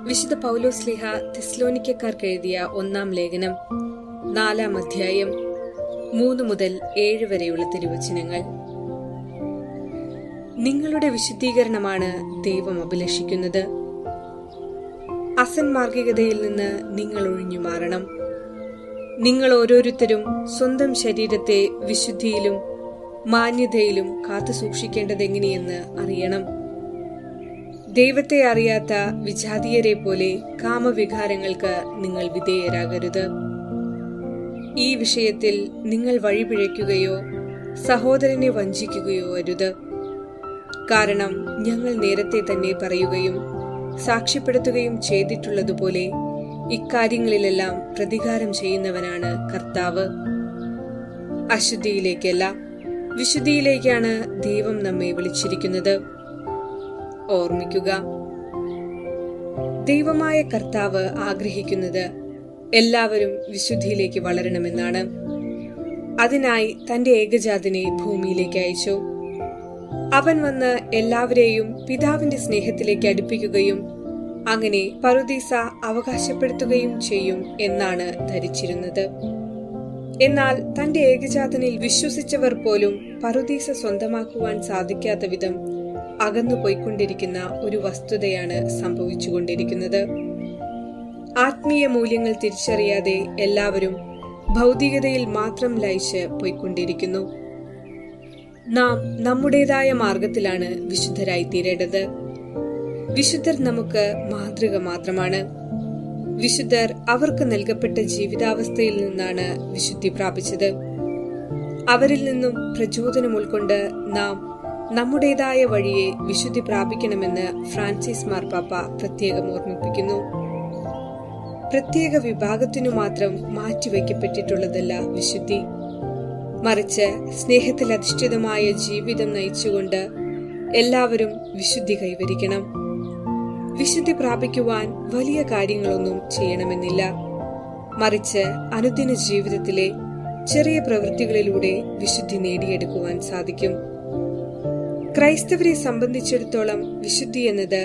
വിശുദ്ധ പൗലോസ്ലീഹ തെസ്സലോനിക്കക്കാർക്ക് എഴുതിയ 1-ാം ലേഖനം 4-ാം അധ്യായം 3 മുതൽ 7 വരെയുള്ള തിരുവചനങ്ങൾ. നിങ്ങളുടെ വിശുദ്ധീകരണമാണ് ദൈവം അഭിലഷിക്കുന്നത്. അസന്മാർഗികതയിൽ നിന്ന് നിങ്ങൾ ഒഴിഞ്ഞു മാറണം. നിങ്ങൾ ഓരോരുത്തരും സ്വന്തം ശരീരത്തെ വിശുദ്ധിയിലും മാന്യതയിലും കാത്തു സൂക്ഷിക്കേണ്ടതെങ്ങനെയെന്ന് അറിയണം. ദൈവത്തെ അറിയാത്ത വിജാതീയരെ പോലെ കാമവികാരങ്ങൾക്ക് നിങ്ങൾ വിധേയരാകരുത്. ഈ വിഷയത്തിൽ നിങ്ങൾ വഴിപിഴയ്ക്കുകയോ സഹോദരനെ വഞ്ചിക്കുകയോ അരുത്. കാരണം ഞങ്ങൾ നേരത്തെ തന്നെ പറയുകയും സാക്ഷ്യപ്പെടുത്തുകയും ചെയ്തിട്ടുള്ളതുപോലെ ഇക്കാര്യങ്ങളിലെല്ലാം പ്രതികാരം ചെയ്യുന്നവനാണ് കർത്താവ്. അശുദ്ധിയിലേക്കല്ല, വിശുദ്ധിയിലേക്കാണ് ദൈവം നമ്മെ വിളിച്ചിരിക്കുന്നത്. ഓർമ്മിക്കുക, ദൈവമായ കർത്താവ് ആഗ്രഹിക്കുന്നത് എല്ലാവരും വിശുദ്ധിയിലേക്ക് വളരണമെന്നാണ്. അതിനായി തന്റെ ഏകജാതനെ ഭൂമിയിലേക്ക് അയച്ചു. അവൻ വന്ന് എല്ലാവരെയും പിതാവിന്റെ സ്നേഹത്തിലേക്ക് അടുപ്പിക്കുകയും അങ്ങനെ പറുദീസ അവകാശപ്പെടുത്തുകയും ചെയ്യും എന്നാണ് ധരിച്ചിരുന്നത്. എന്നാൽ തന്റെ ഏകജാതനിൽ വിശ്വസിച്ചവർ പോലും പറുദീസ സ്വന്തമാക്കുവാൻ സാധിക്കാത്ത വിധം അകന്നുപോയിക്കൊണ്ടിരിക്കുന്ന ഒരു വസ്തുതയാണ് സംഭവിച്ചുകൊണ്ടിരിക്കുന്നത്. ആത്മീയ മൂല്യങ്ങൾ തിരിച്ചറിയാതെ എല്ലാവരും ഭൗതികതയിൽ മാത്രം ലയിച്ച് പോയിക്കൊണ്ടിരിക്കുന്നു. നാം നമ്മുടേതായ മാർഗത്തിലാണ് വിശുദ്ധരായി തീരേണ്ടത്. വിശുദ്ധർ നമുക്ക് മാതൃക മാത്രമാണ്. വിശുദ്ധർ അവർക്ക് നൽകപ്പെട്ട ജീവിതാവസ്ഥയിൽ നിന്നാണ് വിശുദ്ധി പ്രാപിച്ചത്. അവരിൽ നിന്നും പ്രചോദനം ഉൾക്കൊണ്ട് നാം നമ്മുടേതായ വഴിയെ വിശുദ്ധി പ്രാപിക്കണമെന്ന് ഫ്രാൻസിസ് മാർപ്പാപ്പ പ്രത്യേകം ഓർമ്മിപ്പിക്കുന്നു. പ്രത്യേക വിഭാഗത്തിനു മാത്രം മാറ്റിവെക്കപ്പെട്ടിട്ടുള്ളതല്ല വിശുദ്ധി. മറിച്ച് സ്നേഹത്തിൽ അധിഷ്ഠിതമായ ജീവിതം നയിച്ചുകൊണ്ട് എല്ലാവരും വിശുദ്ധി കൈവരിക്കണം. വിശുദ്ധി പ്രാപിക്കുവാൻ വലിയ കാര്യങ്ങളൊന്നും ചെയ്യണമെന്നില്ല. മറിച്ച് അനുദിന ജീവിതത്തിലെ ചെറിയ പ്രവൃത്തികളിലൂടെ വിശുദ്ധി നേടിയെടുക്കുവാൻ സാധിക്കും. ക്രൈസ്തവരെ സംബന്ധിച്ചിടത്തോളം വിശുദ്ധി എന്നത്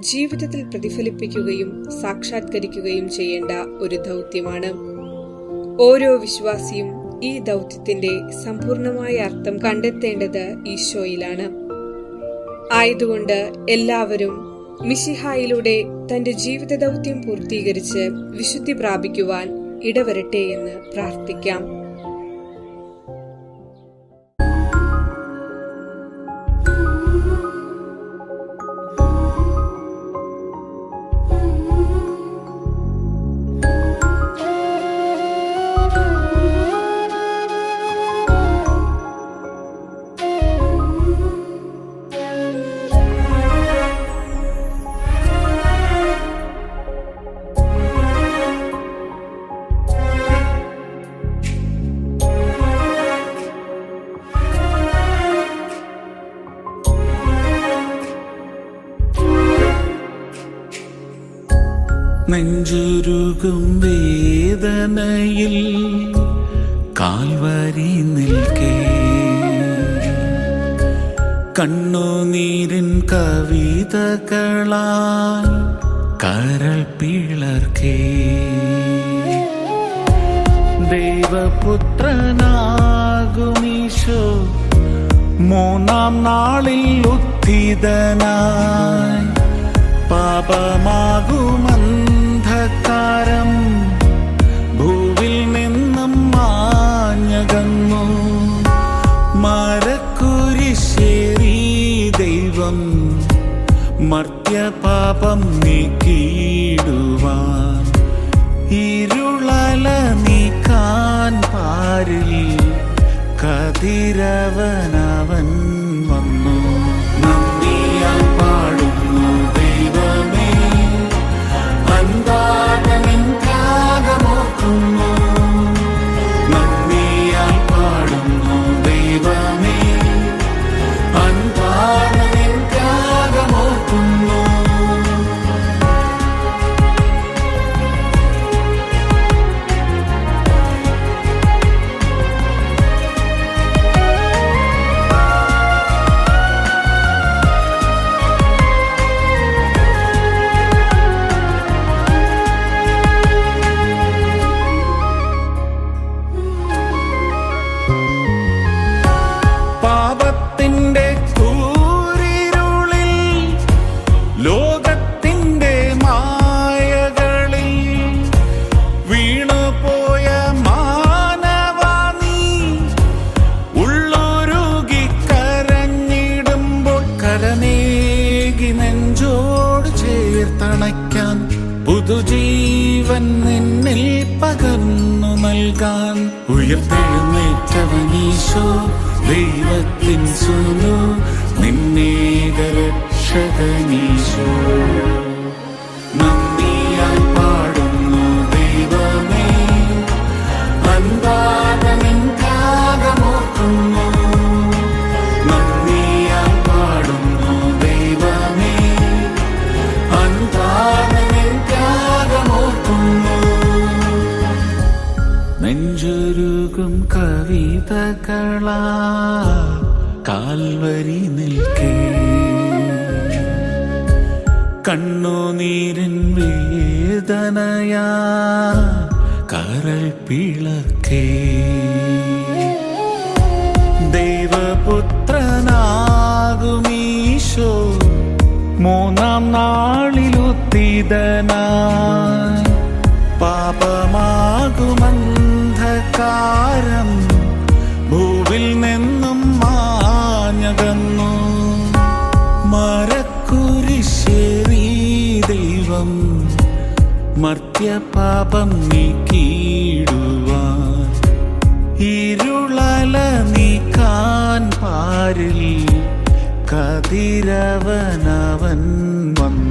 ജീവിതത്തിൽ പ്രതിഫലിപ്പിക്കുകയും സാക്ഷാത്കരിക്കുകയും ചെയ്യേണ്ട ഒരു ദൗത്യമാണ്. ഓരോ വിശ്വാസിയും ഈ ദൗത്യത്തിന്റെ സമ്പൂർണമായ അർത്ഥം കണ്ടെത്തേണ്ടത് ഈശോയിലാണ്. ആയതുകൊണ്ട് എല്ലാവരും മിശിഹായിലൂടെ തന്റെ ജീവിത ദൗത്യം പൂർത്തീകരിച്ച് വിശുദ്ധി പ്രാപിക്കുവാൻ ഇടവരട്ടെ എന്ന് പ്രാർത്ഥിക്കാം. നെഞ്ചുരുകും വേദനയിൽ കാൽവരി നിൽക്കേ, കണ്ണുനീരിൻ കവിതകളാൽ കരൾ പിളർക്കേ, ദൈവപുത്രനാകുമീശോ മൂന്നാം നാളിൽ ഉത്ഥിതനായി പാപമാകുമന്ധകാരം ഭൂവിൽ നിന്നും മാഞ്ഞകന്നു. മരക്കുരിശേറി ദൈവം മർത്യപാപം നീക്കിയിടുവാൻ ഇരുളല നീക്കാൻ പാരിൽ കതിരവനവൻ വന്നു. നന്ദിയാൽ പാടുന്നു ദൈവമേ, അൻപാണ് നിൻ ത്യാഗമോർക്കുന്നു. നന്ദിയാൽ പാടുന്നു ദൈവമേ, അൻപാണ് നിൻ ത്യാഗമോർക്കുന്നു. അണയ്ക്കാൻ പുതുജീവൻ നിന്നിൽ പകർന്നു നൽകാൻ ഉയർത്തെഴുന്നേറ്റവനീശോ ദൈവത്തിൻ സുനു നിന്നേക രക്ഷകനീശോ നന്ദിയാൽ പാടുന്നു ദൈവമേ അൻപാർന്ന നിൻ ത്യാഗമോർക്കുന്നു നന്ദിയാൽ പാടുന്നു ദൈവമേ അൻപാർന്ന നിൻ ത്യാഗമോർക്കുന്നു നെഞ്ചുരുകും കവിതകളാ കാൽവരി നിൽക്കേ കണ്ണുനീരിൻ വേദനയാ കരൾ പിളർക്കേ ദൈവപുത്രനാകുമീശോ മൂന്നാം നാളിലുത്തിതനായി പാപമാകുമന്ധകാരം ഭൂവിൽ നിന്നും മാഞ്ഞകന്നു മരക്കുരിശേറി ദൈവം മർത്യപാപം നീക്കിയിടുവാൻ ഇരുളല നീക്കാൻ പാരിൽ കതിരവനവൻ വന്നു